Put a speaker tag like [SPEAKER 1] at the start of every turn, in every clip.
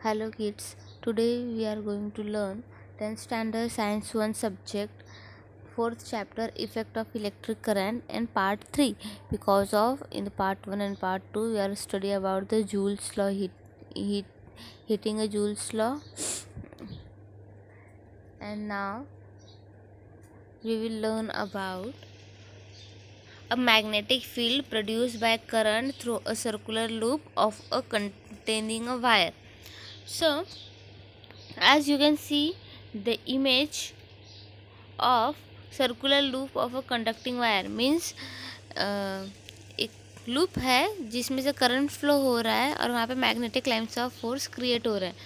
[SPEAKER 1] Hello kids, today we are going to learn 10th standard science 1 subject 4th chapter effect of electric current and part 3 because of in the part 1 and part 2 we are study about the Joule's law heat, hitting a Joule's law, and now we will learn about a magnetic field produced by current through a circular loop of a containing a wire. So as you can see the image of circular loop of a conducting wire means एक loop है जिसमें से current flow हो रहा है और वहाँ पे magnetic lines of force create हो रहे हैं.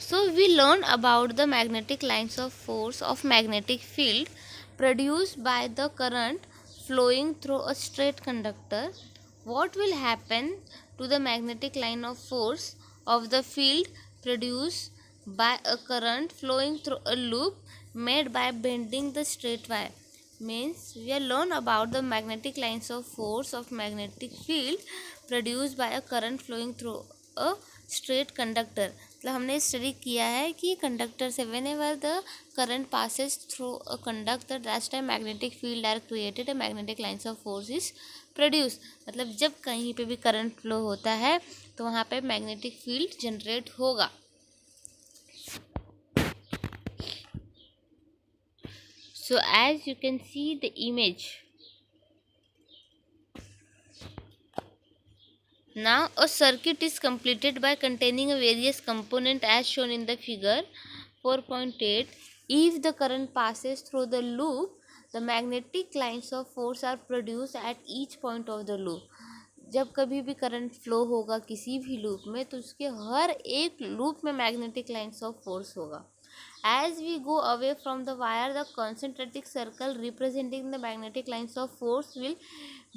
[SPEAKER 1] So we learn about the magnetic lines of force of magnetic field produced by the current flowing through a straight conductor. What will happen to the magnetic line of force of the field produced by a current flowing through a loop made by bending the straight wire? Means we have learned about the magnetic lines of force of magnetic field produced by a current flowing through a straight conductor. मतलब हमने study किया है कि conductor से whenever the current passes through a conductor that time magnetic field are created, a magnetic lines of force is produce. मतलब जब कहीं पे भी करंट फ्लो होता है तो वहाँ पे मैग्नेटिक फील्ड जनरेट होगा. So as you can see the image, now a circuit is completed by containing a various component as shown in the figure 4.8. If the current passes through the loop, the magnetic lines of force are produced at each point of the loop. जब कभी भी current flow होगा किसी भी loop में तो उसके हर एक लूप में मैग्नेटिक लाइन्स ऑफ फोर्स होगा. As we go away from the wire, the concentric circle representing the magnetic lines of force will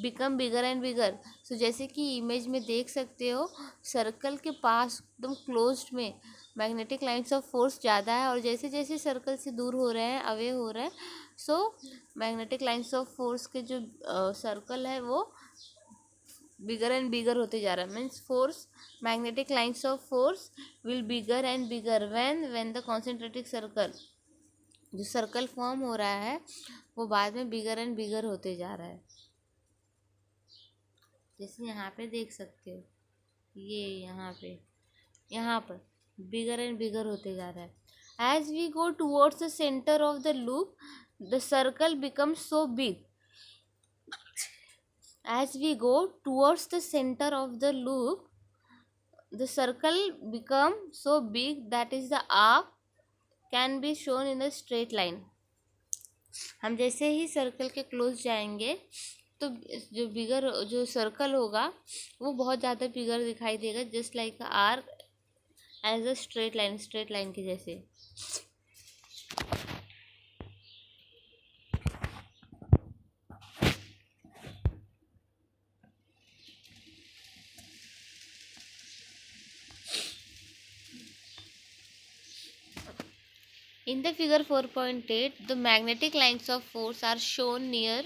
[SPEAKER 1] become bigger and bigger. So जैसे कि इमेज में देख सकते हो सर्कल के पास एकदम क्लोज्ड में मैग्नेटिक लाइन्स ऑफ फोर्स ज़्यादा है और जैसे जैसे सर्कल से दूर हो रहे हैं, अवे हो रहे हैं, so magnetic lines of force के जो सर्कल है वो बिगर एंड बिगर होते जा रहा है. Means force magnetic lines of force will bigger and bigger when the कॉन्सेंट्रेटिक circle, जो सर्कल फॉर्म हो रहा है वो बाद में बिगर एंड बिगर होते जा रहा है. जैसे यहाँ पे देख सकते हो ये यहाँ पर बिगर एंड बिगर होते जा रहा है. As we go towards the centre of the loop the circle becomes so big. As we go towards the center of the loop, the circle become so big that is the arc can be shown in a straight line. हम जैसे ही circle के close जाएंगे तो जो circle होगा वो बहुत ज़्यादा बिगर दिखाई देगा, just like arc as a straight line के जैसे. In the figure 4.8, the magnetic lines of force are shown near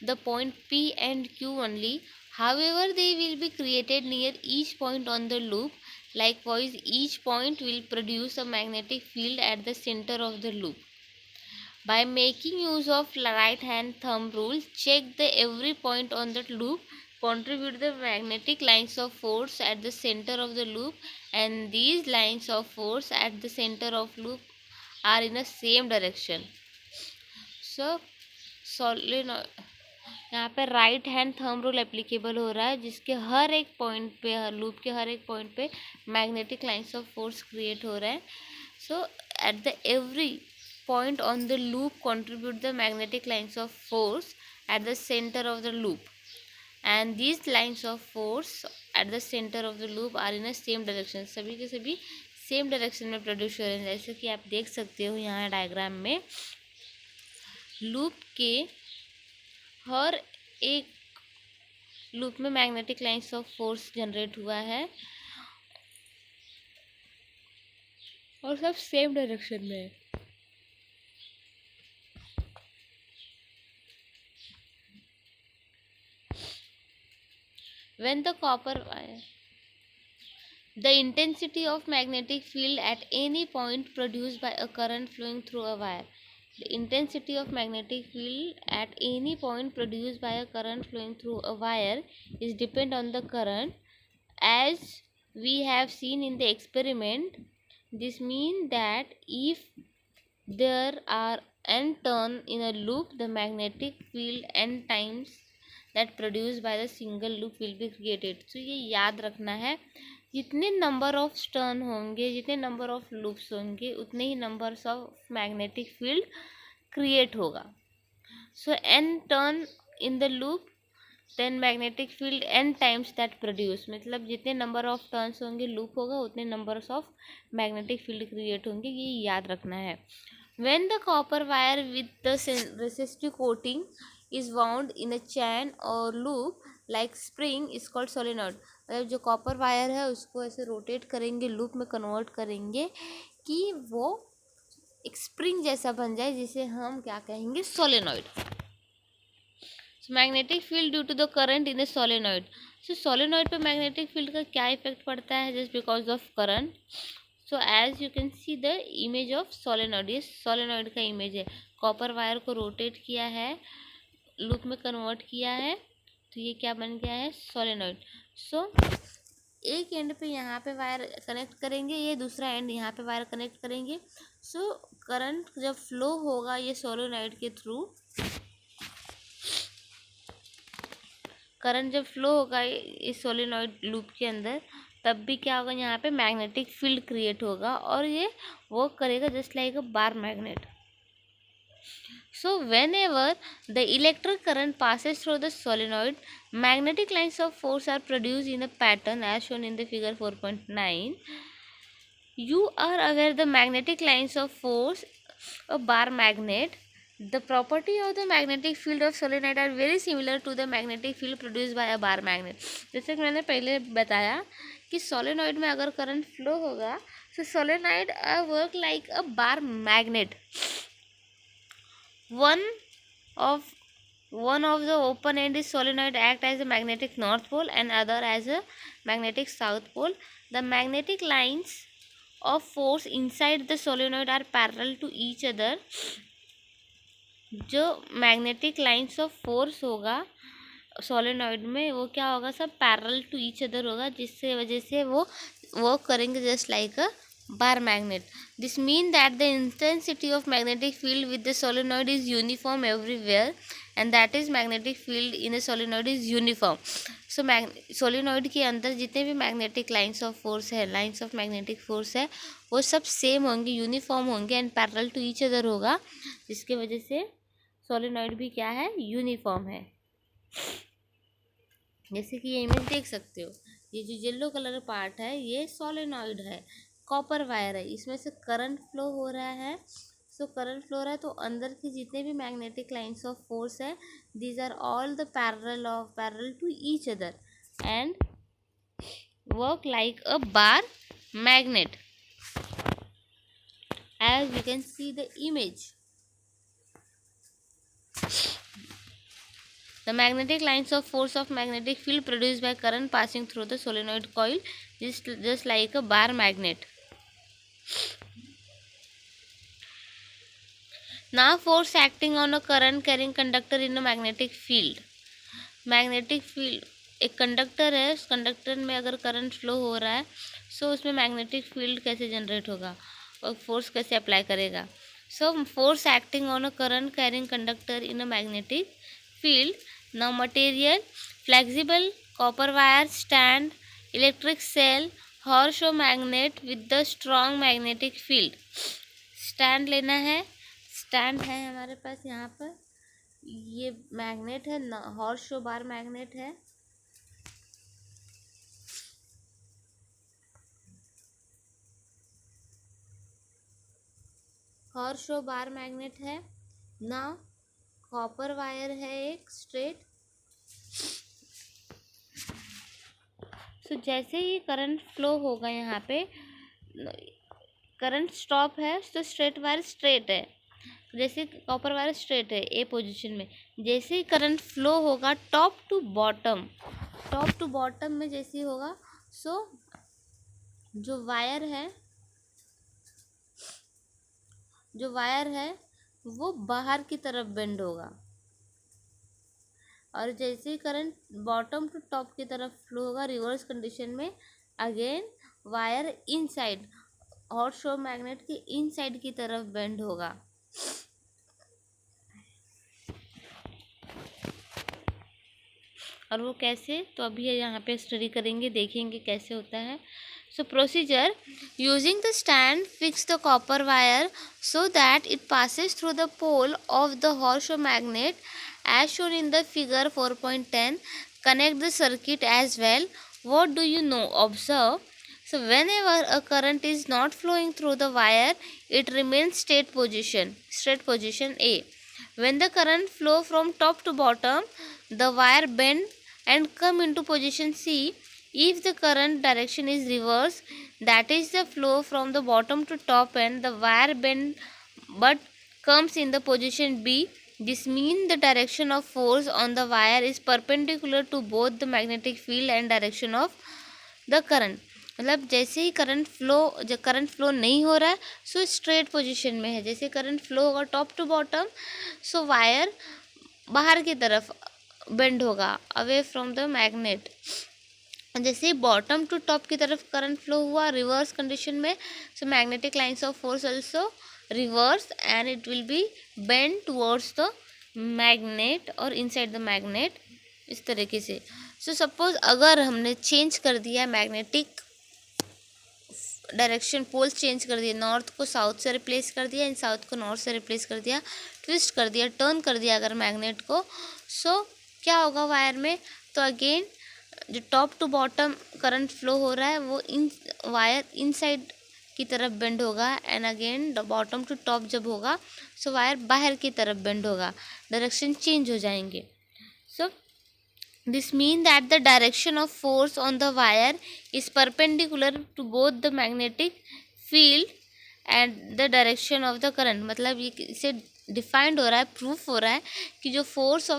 [SPEAKER 1] the point P and Q only. However, they will be created near each point on the loop. Likewise, each point will produce a magnetic field at the center of the loop. By making use of right hand thumb rule, check the every point on the loop contribute the magnetic lines of force at the center of the loop, and these lines of force at the center of loop are in the same direction. So solid यहाँ पे right hand thumb rule applicable हो रहा है जिसके हर एक point पे, loop के हर एक पॉइंट पे magnetic lines of force create हो रहा है. So at the every point on the loop contribute the magnetic lines of force at the center of the loop, and these lines of force at the center of the loop are in a same direction. सभी के सभी same direction में produce हो रहे हैं. जैसे कि आप देख सकते हो यहाँ डायग्राम में लूप के हर एक लूप में magnetic lines of force generate हुआ है और सब सेम डायरेक्शन में है. When the copper wire The intensity of magnetic field at any point produced by a current flowing through a wire. The intensity of magnetic field at any point produced by a current flowing through a wire is depend on the current, as we have seen in the experiment. This means that if there are n turn in a loop, the magnetic field n times that produced by the single loop will be created. So ये याद रखना है, जितने number of turn होंगे, जितने number of loops होंगे, उतने ही numbers of magnetic field create होगा. So N turn in the loop, then magnetic field N times that produce, मतलब जितने नंबर ऑफ टर्न्स होंगे, लूप होगा, उतने numbers of magnetic field create होंगे. ये याद रखना है. When the copper wire with the resistive coating is wound in a chain or loop like spring is called solenoid. मतलब जो कॉपर वायर है उसको ऐसे रोटेट करेंगे, लूप में कन्वर्ट करेंगे कि वो एक स्प्रिंग जैसा बन जाए, जिसे हम क्या कहेंगे, solenoid. Magnetic field due to the current in a solenoid. So solenoid पे मैग्नेटिक फील्ड का क्या इफेक्ट पड़ता है, just because of current. So as you can see the image of solenoid, ये सोलेनॉइड का इमेज है. कॉपर वायर को rotate किया है, लूप में कन्वर्ट किया है, तो ये क्या बन गया है, सोलेनॉइड. सो एक एंड पे यहाँ पे वायर कनेक्ट करेंगे, ये दूसरा एंड यहाँ पे वायर कनेक्ट करेंगे. सो करंट जब फ्लो होगा ये सोलेनॉइड के थ्रू, करंट जब फ्लो होगा इस सोलेनॉइड लूप के अंदर, तब भी क्या होगा, यहाँ पे मैग्नेटिक फील्ड क्रिएट होगा और ये वर्क करेगा just like a bar magnet. So when ever the electric current passes through the solenoid, magnetic lines of force are produced in a pattern as shown in the figure 4.9. You are aware the magnetic lines of force, a bar magnet. The property of the magnetic field of solenoid are very similar to the magnetic field produced by a bar magnet. जैसे कि मैंने पहले बताया कि solenoid में अगर current flow होगा, तो solenoid work like a bar magnet. One of the open end is solenoid act as a magnetic north pole and other as a magnetic south pole. The magnetic lines of force inside the solenoid are parallel to each other. जो magnetic lines of force होगा solenoid में, वो क्या होगा, सब parallel to each other होगा, जिससे वजह से वो वर्क करेंगे just like a bar magnet. This means that the intensity of magnetic field with the solenoid is uniform everywhere, and that is magnetic field in a solenoid is uniform. So solenoid के अंदर जितने भी magnetic lines of force है, lines of magnetic force है, वो सब same होंगे, uniform होंगे and parallel to each other होगा, जिसके वजह से सोलेनॉइड भी क्या है, यूनिफॉर्म है. जैसे कि ये इमेज देख सकते हो, ये जो येलो कलर पार्ट है ये सोलेनॉइड है, कॉपर वायर है, इसमें से करंट फ्लो हो रहा है. सो करंट फ्लो हो रहा है, तो अंदर के जितने भी मैग्नेटिक लाइंस ऑफ फोर्स है, these are all the parallel to each other and work like a bar magnet, as you can see the image. The magnetic lines of force of magnetic field produced by current passing through the solenoid coil is just like a bar magnet. Now force acting on a current carrying conductor in a magnetic field. Magnetic field, एक conductor है, उस conductor में अगर current flow हो रहा है, सो उसमें magnetic field कैसे जनरेट होगा और फोर्स कैसे अप्लाई करेगा. So force acting on a current carrying conductor in a magnetic field. Now material: flexible copper wire, stand, electric cell, horseshoe magnet with the strong magnetic field. Stand लेना है, stand है हमारे पास यहाँ पर, ये magnet है, हॉर्सशो bar magnet है. हॉर्सशो bar magnet है ना, कॉपर वायर है एक स्ट्रेट. सो जैसे ही करंट फ्लो होगा, यहाँ पे करंट स्टॉप है, तो स्ट्रेट वायर स्ट्रेट है, जैसे कॉपर वायर स्ट्रेट है ए पोजीशन में. जैसे ही करंट फ्लो होगा टॉप टू बॉटम में जैसे ही होगा, सो जो वायर है जो वायर है वो बाहर की तरफ बेंड होगा, और जैसे ही करंट बॉटम टू टॉप की तरफ फ्लो होगा रिवर्स कंडीशन में, again wire inside hot show magnet के इनसाइड की तरफ बेंड होगा। और वो कैसे, तो अभी यहाँ पे स्टडी करेंगे, देखेंगे कैसे होता है। So procedure, using the stand fix the copper wire so that it passes through the pole of the horseshoe magnet as shown in the figure 4.10. Connect the circuit as well. What do you know? Observe. So whenever a current is not flowing through the wire, it remains straight position A. When the current flow from top to bottom, the wire bend and come into position C. If the current direction is reverse, that is the flow from the bottom to top, and the wire bend but comes in the position B. This means the direction of force on the wire is perpendicular to both the magnetic field and direction of the current. मतलब जैसे ही current flow नहीं हो रहा है so straight position में है, जैसे करंट फ्लो होगा top to bottom so wire बाहर की तरफ बेंड होगा अवे फ्रॉम द मैग्नेट। जैसे ही बॉटम टू टॉप की तरफ करंट फ्लो हुआ रिवर्स कंडीशन में, so magnetic lines of force also reverse and it will be bend towards the magnet और इनसाइड द मैग्नेट, इस तरीके से। सो सपोज अगर हमने चेंज कर दिया मैग्नेटिक डायरेक्शन, पोल्स चेंज कर दिए, नॉर्थ को साउथ से रिप्लेस कर दिया एंड साउथ को नॉर्थ से रिप्लेस कर दिया, ट्विस्ट कर दिया, टर्न कर दिया अगर मैग्नेट को, सो क्या होगा वायर में, तो अगेन जो top to bottom current flow हो रहा है वो इन वायर इनसाइड की तरफ बेंड होगा and again bottom to top जब होगा सो वायर बाहर की तरफ बेंड होगा, डायरेक्शन चेंज हो जाएंगे। सो this means that the direction of force on the wire is perpendicular to both the magnetic field and the direction of the current। मतलब ये इसे डिफाइंड हो रहा है, प्रूफ हो रहा है कि जो फोर्स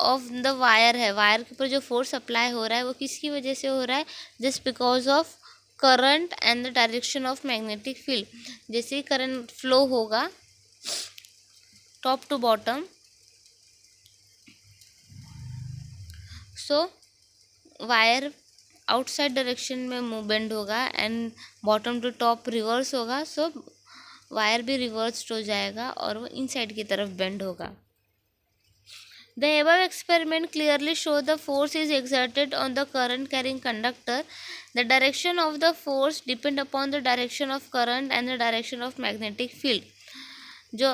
[SPEAKER 1] ऑफ द वायर है, वायर के ऊपर जो फोर्स अप्लाई हो रहा है वो किसकी वजह से हो रहा है, just because of current and the direction of magnetic field. जैसे ही करंट फ्लो होगा top to bottom so wire outside direction में मूव बेंड होगा and bottom to top reverse होगा, सो वायर भी रिवर्स्ड हो जाएगा और वो इनसाइड की तरफ बेंड होगा। The above experiment clearly show the force is exerted on the current carrying conductor. The direction of the force depend upon the direction of current and the direction of magnetic field. जो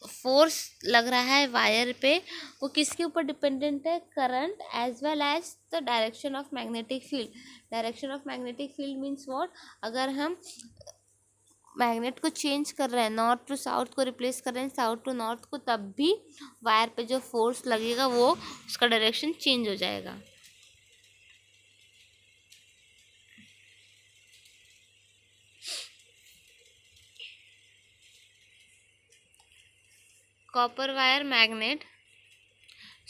[SPEAKER 1] force लग रहा है wire पे वो किसके ऊपर dependent है, current as well as the direction of magnetic field. Direction of magnetic field means what, अगर हम मैग्नेट को चेंज कर रहे हैं, नॉर्थ टू साउथ को रिप्लेस कर रहे हैं, साउथ टू नॉर्थ को, तब भी वायर पे जो फोर्स लगेगा वो उसका डायरेक्शन चेंज हो जाएगा। Copper wire magnet,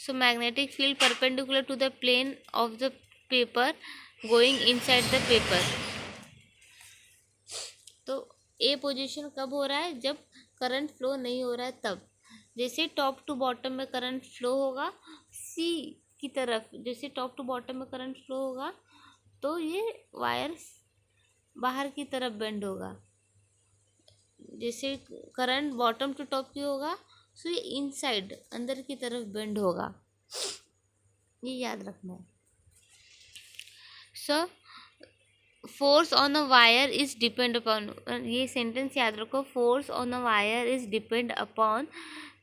[SPEAKER 1] so magnetic field perpendicular to the plane of the paper going inside the paper। तो ए पोजीशन कब हो रहा है, जब करंट फ्लो नहीं हो रहा है तब। जैसे टॉप टू बॉटम में करंट फ्लो होगा सी की तरफ, जैसे टॉप टू बॉटम में करंट फ्लो होगा तो ये वायर बाहर की तरफ बेंड होगा। जैसे करंट बॉटम टू टॉप की होगा सो ये इनसाइड अंदर की तरफ बेंड होगा, ये याद रखना है। So force on a wire is depend upon, ये सेंटेंस याद रखो, force on a wire is depend upon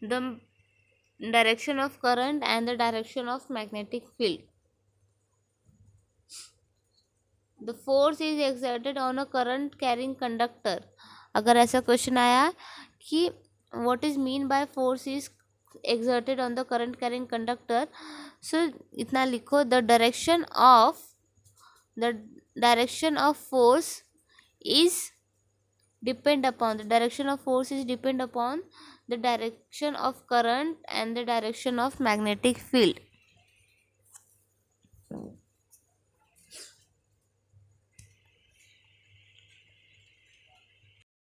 [SPEAKER 1] the direction of current and the direction of magnetic field. The force is exerted on a current carrying conductor. अगर ऐसा question आया कि what is mean by force is exerted on the current carrying conductor, so इतना लिखो, the direction of force is depend upon the direction of current and the direction of magnetic field।